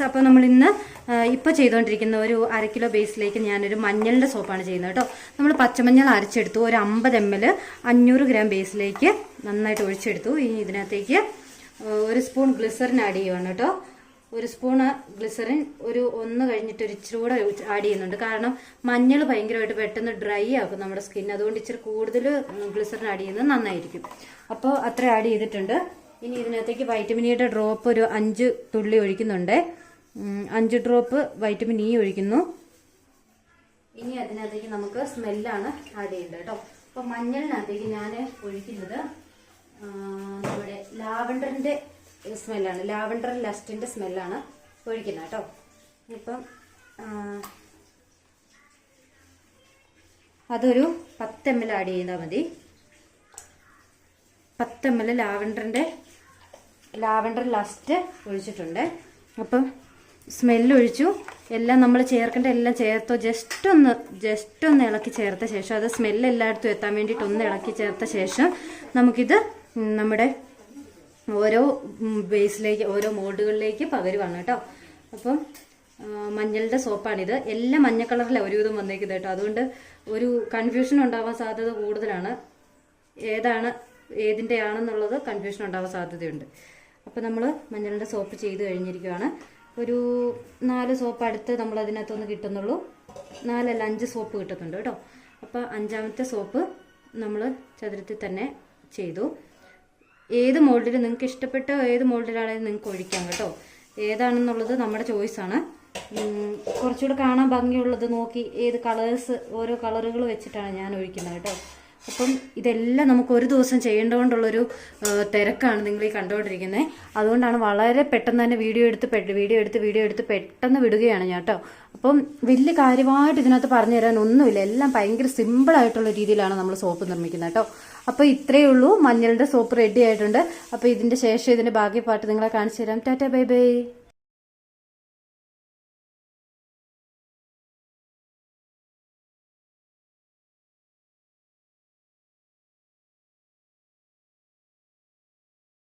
അപ്പോൾ നമ്മൾ ഇന്ന് ഇപ്പോൾ ചെയ്തുകൊണ്ടിരിക്കുന്ന ഒരു 1/2 കിലോ ബേസിലേക്ക് ഞാനൊരു മഞ്ഞളിൻ്റെ സോപ്പാണ് ചെയ്യുന്നത് കേട്ടോ. നമ്മൾ പച്ചമഞ്ഞൾ അരച്ചെടുത്തു, ഒരു 50 ml 500 ഗ്രാം ബേസിലേക്ക് നന്നായിട്ട് ഒഴിച്ചെടുത്തു. ഇനി ഇതിനകത്തേക്ക് 1 സ്പൂൺ ഗ്ലിസറിൻ ആഡ് ചെയ്യുവാണ് കേട്ടോ. 1 സ്പൂണ് ഗ്ലിസറിൻ ഒരു 1 കഴിഞ്ഞിട്ട് ഒരു ഇച്ചിരി കൂടെ ആഡ് ചെയ്യുന്നുണ്ട്. കാരണം മഞ്ഞൾ ഭയങ്കരമായിട്ട് പെട്ടെന്ന് ഡ്രൈ ആക്കും നമ്മുടെ സ്കിൻ, അതുകൊണ്ട് ഇച്ചിരി കൂടുതൽ ഗ്ലിസറിൻ ആഡ് ചെയ്യുന്നത് നന്നായിരിക്കും. അപ്പോൾ അത്ര ആഡ് ചെയ്തിട്ടുണ്ട്. ഇനി ഇതിനകത്തേക്ക് വൈറ്റമിൻ ഇയുടെ ഡ്രോപ്പ് ഒരു 5 തുള്ളി ഒഴിക്കുന്നുണ്ട്. 5 ഡ്രോപ്പ് വൈറ്റമിൻ ഇ ഒഴിക്കുന്നു. ഇനി അതിനകത്തേക്ക് നമുക്ക് സ്മെല്ലാണ് ആഡ് ചെയ്യേണ്ടത് കേട്ടോ. അപ്പോൾ മഞ്ഞളിനകത്തേക്ക് ഞാൻ ഒഴിക്കുന്നത് നമ്മുടെ ലാവണ്ടറിൻ്റെ സ്മെല്ലാണ്, ലാവണ്ടർ ലസ്റ്റിൻ്റെ സ്മെല്ലാണ് ഒഴിക്കുന്നത് കേട്ടോ. ഇപ്പം അതൊരു 10 ml ആഡ് ചെയ്താൽ മതി. 10 ml ലാവണ്ടർ ലസ്റ്റ് ഒഴിച്ചിട്ടുണ്ട്. അപ്പം സ്മെല്ല് ഒഴിച്ചു. എല്ലാം നമ്മൾ ചേർക്കേണ്ട എല്ലാം ചേർത്തോ, ജസ്റ്റ് ഒന്ന് ഇളക്കി ചേർത്ത ശേഷം, അത് സ്മെല്ല് എല്ലായിടത്തും എത്താൻ വേണ്ടിയിട്ട് ഒന്ന് ഇളക്കി ചേർത്ത ശേഷം നമുക്കിത് നമ്മുടെ ഓരോ ബേസിലേക്ക്, ഓരോ മോൾഡുകളിലേക്ക് പകരുവാണ് കേട്ടോ. അപ്പം മഞ്ഞളുടെ സോപ്പാണിത്. എല്ലാം മഞ്ഞ കളറിലാണ് ഒരുവിധം വന്നേക്കുന്നത് കേട്ടോ. അതുകൊണ്ട് ഒരു കൺഫ്യൂഷൻ ഉണ്ടാവാൻ സാധ്യത കൂടുതലാണ്. ഏതിൻ്റെ ആണെന്നുള്ളത് കൺഫ്യൂഷൻ ഉണ്ടാവാൻ സാധ്യതയുണ്ട്. അപ്പോൾ നമ്മൾ മഞ്ഞളുടെ സോപ്പ് ചെയ്ത് കഴിഞ്ഞിരിക്കുകയാണ്. ഒരു 4 സോപ്പ് അടുത്ത് നമ്മൾ അതിനകത്തൊന്ന് കിട്ടുന്നുള്ളൂ. 4 അല്ല 5 സോപ്പ് കിട്ടുന്നുണ്ട് കേട്ടോ. അപ്പോൾ 5ാമത്തെ സോപ്പ് നമ്മൾ ചതുരത്തിൽ തന്നെ ചെയ്തു. ഏത് മോൾഡിൽ നിങ്ങൾക്ക് ഇഷ്ടപ്പെട്ട ഏത് മോൾഡിലാണെങ്കിലും നിങ്ങൾക്ക് ഒഴിക്കാം കേട്ടോ. ഏതാണെന്നുള്ളത് നമ്മുടെ ചോയ്സാണ്. കുറച്ചുകൂടെ കാണാൻ ഭംഗിയുള്ളത് നോക്കി ഏത് കളേഴ്സ്, ഓരോ കളറുകൾ വെച്ചിട്ടാണ് ഞാൻ ഒഴിക്കുന്നത് കേട്ടോ. അപ്പം ഇതെല്ലാം നമുക്ക് ഒരു ദിവസം ചെയ്യേണ്ടതുകൊണ്ടുള്ളൊരു തിരക്കാണ് നിങ്ങൾ ഈ കണ്ടുകൊണ്ടിരിക്കുന്നത്. അതുകൊണ്ടാണ് വളരെ പെട്ടെന്ന് തന്നെ വീഡിയോ എടുത്ത് പെട്ടെന്ന് വിടുകയാണ് ഞാൻ കേട്ടോ. അപ്പം വലിയ കാര്യമായിട്ട് ഇതിനകത്ത് പറഞ്ഞു തരാൻ ഒന്നുമില്ല. എല്ലാം ഭയങ്കര സിമ്പിളായിട്ടുള്ള രീതിയിലാണ് നമ്മൾ സോപ്പ് നിർമ്മിക്കുന്നത് കേട്ടോ. അപ്പോൾ ഇത്രയേ ഉള്ളൂ. മഞ്ഞളുടെ സോപ്പ് റെഡി ആയിട്ടുണ്ട്. അപ്പോൾ ഇതിൻ്റെ ശേഷം ഇതിൻ്റെ ബാക്കി പാട്ട് നിങ്ങളെ കാണിച്ചു തരാം. Tata bye bye.